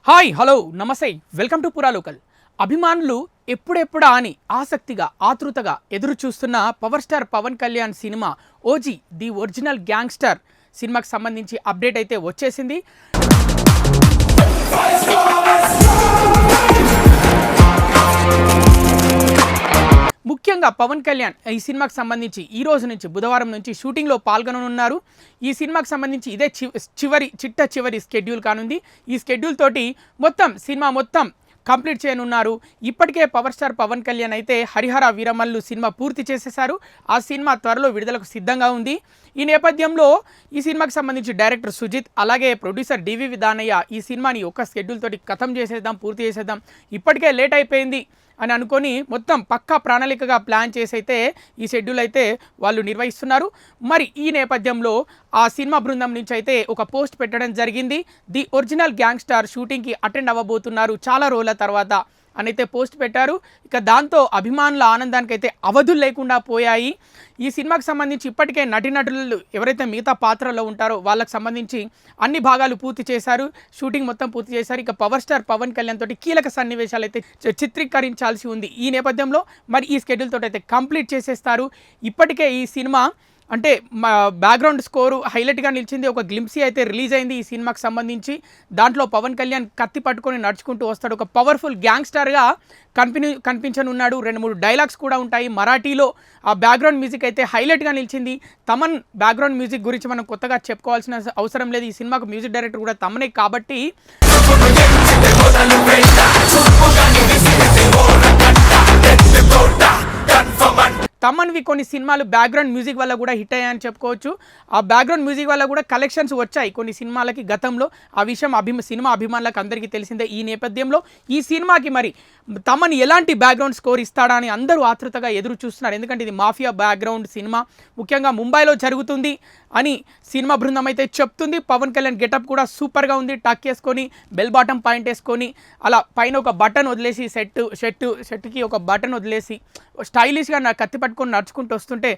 Hi hello నమస్తే welcome to పురా local. అభిమానులు ఎప్పుడెప్పుడా అని ఆసక్తిగా ఆతృతగా ఎదురు చూస్తున్న power star Pawan Kalyan cinema OG the original gangster సినిమాకి సంబంధించి అప్డేట్ అయితే వచ్చేసింది. ముఖ్యంగా పవన్ కళ్యాణ్ ఈ సినిమాకి సంబంధించి ఈ రోజు నుంచి బుధవారం నుంచి షూటింగ్లో పాల్గొననున్నారు. ఈ సినిమాకి సంబంధించి ఇదే చివరి స్కెడ్యూల్ కానుంది. ఈ స్కెడ్యూల్ తోటి సినిమా మొత్తం కంప్లీట్ చేయనున్నారు. ఇప్పటికే పవర్ స్టార్ పవన్ కళ్యాణ్ అయితే హరిహర వీరమల్లు సినిమా పూర్తి చేసేశారు. ఆ సినిమా త్వరలో విడుదలకు సిద్ధంగా ఉంది. ఈ నేపథ్యంలో ఈ సినిమాకి సంబంధించి డైరెక్టర్ సుజిత్ అలాగే ప్రొడ్యూసర్ డివి దానయ్య ఈ సినిమాని ఒక స్కెడ్యూల్ తోటి ఖతం చేసేద్దాం, పూర్తి చేసేద్దాం, ఇప్పటికే లేట్ అయిపోయింది అని అనుకొని మొత్తం పక్కా ప్రణాళికగా ప్లాన్ చేసి అయితే ఈ షెడ్యూల్ అయితే వాళ్ళు నిర్వహిస్తున్నారు. మరి ఈ నేపథ్యంలో ఆ సినిమా బృందం నుంచి అయితే ఒక పోస్ట్ పెట్టడం జరిగింది. ది ఒరిజినల్ గ్యాంగ్స్టర్ షూటింగ్కి అటెండ్ అవ్వబోతున్నారు చాలా రోజుల తర్వాత అని అయితే పోస్ట్ పెట్టారు. ఇక దాంతో అభిమానుల ఆనందానికి అయితే అవధులు లేకుండా పోయాయి. ఈ సినిమాకి సంబంధించి ఇప్పటికే నటీనటులు ఎవరైతే మిగతా పాత్రలో ఉంటారో వాళ్ళకి సంబంధించి అన్ని భాగాలు పూర్తి చేశారు, షూటింగ్ మొత్తం పూర్తి చేశారు. ఇక పవర్ స్టార్ పవన్ కళ్యాణ్ తోటి కీలక సన్నివేశాలు అయితే చిత్రీకరించాల్సి ఉంది. ఈ నేపథ్యంలో మరి ఈ షెడ్యూల్ తోటి అయితే కంప్లీట్ చేసేస్తారు. ఇప్పటికే ఈ సినిమా అంటే బ్యాక్గ్రౌండ్ స్కోరు హైలైట్గా నిలిచింది. ఒక గ్లింప్సీ అయితే రిలీజ్ అయింది ఈ సినిమాకి సంబంధించి. దాంట్లో పవన్ కళ్యాణ్ కత్తి పట్టుకొని నడుచుకుంటూ వస్తాడు. ఒక పవర్ఫుల్ గ్యాంగ్స్టర్గా కనిపించనున్నాడు. 2-3 డైలాగ్స్ కూడా ఉంటాయి మరాఠీలో. ఆ బ్యాక్గ్రౌండ్ మ్యూజిక్ అయితే హైలైట్గా నిలిచింది. తమన్ బ్యాక్గ్రౌండ్ మ్యూజిక్ గురించి మనం కొత్తగా చెప్పుకోవాల్సిన అవసరం లేదు. ఈ సినిమాకు మ్యూజిక్ డైరెక్టర్ కూడా తమనే కాబట్టి తమన్వి కొన్ని సినిమాలు బ్యాక్గ్రౌండ్ మ్యూజిక్ వల్ల కూడా హిట్ అయ్యాయని చెప్పుకోవచ్చు. ఆ బ్యాక్గ్రౌండ్ మ్యూజిక్ వల్ల కూడా కలెక్షన్స్ వచ్చాయి కొన్ని సినిమాలకి గతంలో. ఆ విషయం సినిమా అభిమానులకు అందరికీ తెలిసిందే. ఈ నేపథ్యంలో ఈ సినిమాకి మరి తమన్ ఎలాంటి బ్యాక్గ్రౌండ్ స్కోర్ ఇస్తాడా అని అందరూ ఆతృతగా ఎదురు చూస్తున్నారు. ఎందుకంటే ఇది మాఫియా బ్యాక్గ్రౌండ్ సినిమా, ముఖ్యంగా ముంబైలో జరుగుతుంది అని సినిమా బృందం అయితే చెప్తుంది. పవన్ కళ్యాణ్ గెటప్ కూడా సూపర్గా ఉంది. టక్ వేసుకొని బెల్ బాటమ్ పాయింట్ వేసుకొని అలా పైన ఒక బటన్ వదిలేసి షర్ట్కి ఒక బటన్ వదిలేసి స్టైలిష్గా నా కత్తి పట్టుకొని నడుచుకుంటూ వస్తుంటే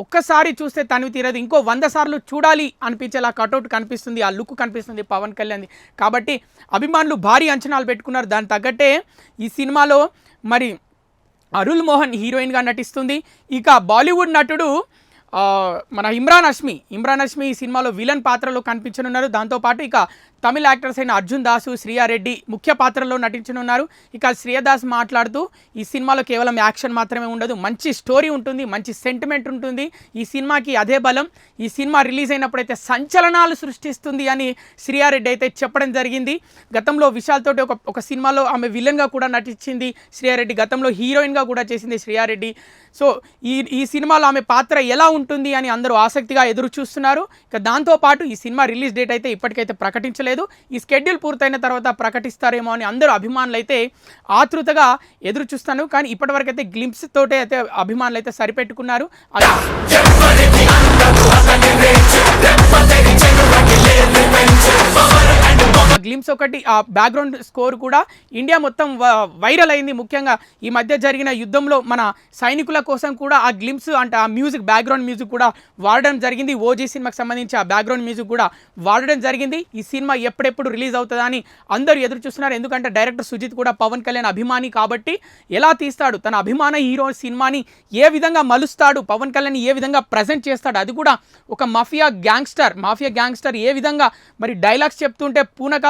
ఒక్కసారి చూస్తే తనివి తీరదు, ఇంకో 100 సార్లు చూడాలి అనిపించేలా కటౌట్ కనిపిస్తుంది, ఆ లుక్ కనిపిస్తుంది పవన్ కళ్యాణ్. కాబట్టి అభిమానులు భారీ అంచనాలు పెట్టుకున్నారు. దాని తగ్గట్టే ఈ సినిమాలో మరి అరుల్ మోహన్ హీరోయిన్గా నటిస్తుంది. ఇక బాలీవుడ్ నటుడు మన ఇమ్రాన్ హష్మి ఈ సినిమాలో విలన్ పాత్రలో కనిపించనున్నారు. దాంతోపాటు ఇక తమిళ యాక్టర్స్ అయిన అర్జున్ దాసు, శ్రియా రెడ్డి ముఖ్య పాత్రలో నటించనున్నారు. ఇక శ్రియా దాస్ మాట్లాడుతూ ఈ సినిమాలో కేవలం యాక్షన్ మాత్రమే ఉండదు, మంచి స్టోరీ ఉంటుంది, మంచి సెంటిమెంట్ ఉంటుంది. ఈ సినిమాకి అదే బలం. ఈ సినిమా రిలీజ్ అయినప్పుడైతే సంచలనాలు సృష్టిస్తుంది అని శ్రియా రెడ్డి అయితే చెప్పడం జరిగింది. గతంలో విశాల్ తోటి ఒక సినిమాలో ఆమె విలన్గా కూడా నటించింది శ్రియా రెడ్డి. గతంలో హీరోయిన్గా కూడా చేసింది శ్రియా రెడ్డి. సో ఈ సినిమాలో ఆమె పాత్ర ఎలా ఉంటుంది అని అందరూ ఆసక్తిగా ఎదురు చూస్తున్నారు. ఇక దాంతోపాటు ఈ సినిమా రిలీజ్ డేట్ అయితే ఇప్పటికైతే ప్రకటించలేదు. ఈ షెడ్యూల్ పూర్తయిన తర్వాత ప్రకటిస్తారేమో అని అందరూ అభిమానులు అయితే ఆతృతగా ఎదురు చూస్తాను. కానీ ఇప్పటివరకు అయితే గ్లింప్స్ తోటే అయితే అభిమానులు అయితే సరిపెట్టుకున్నారు. గ్లింప్స్ ఒకటి ఆ బ్యాక్గ్రౌండ్ స్కోర్ కూడా ఇండియా మొత్తం వైరల్ అయింది. ముఖ్యంగా ఈ మధ్య జరిగిన యుద్ధంలో మన సైనికుల కోసం కూడా ఆ గ్లింప్స్ అంటే ఆ మ్యూజిక్ బ్యాక్గ్రౌండ్ మ్యూజిక్ కూడా వాడడం జరిగింది. ఓజీ సినిమాకి సంబంధించి ఆ బ్యాక్గ్రౌండ్ మ్యూజిక్ కూడా వాడడం జరిగింది. ఈ సినిమా ఎప్పుడెప్పుడు రిలీజ్ అవుతుందా అని అందరూ ఎదురు చూస్తున్నారు. ఎందుకంటే డైరెక్టర్ సుజిత్ కూడా పవన్ కళ్యాణ్ అభిమాని కాబట్టి ఎలా తీస్తాడు, తన అభిమాన హీరో సినిమాని ఏ విధంగా మలుస్తాడు, పవన్ కళ్యాణ్ ఏ విధంగా ప్రజెంట్ చేస్తాడు, అది కూడా ఒక మాఫియా గ్యాంగ్స్టర్ ఏ విధంగా మరి డైలాగ్స్ చెప్తుంటే పూనకాలు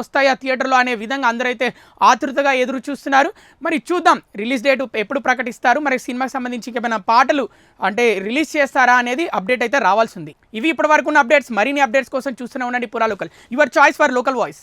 వస్తాయా థియేటర్లో అనే విధంగా అందరైతే ఆతృతగా ఎదురు చూస్తున్నారు. మరి చూద్దాం రిలీజ్ డేట్ ఎప్పుడు ప్రకటిస్తారు, మరి సినిమాకి సంబంధించి ఏమైనా పాటలు అంటే రిలీజ్ చేస్తారా అనేది అప్డేట్ అయితే రావాల్సి ఉంది. ఇవి ఇప్పటి వరకు ఉన్న అప్డేట్స్. మరిన్ని అప్డేట్స్ కోసం చూస్తూనే ఉండండి పురా local, your choice for local voice.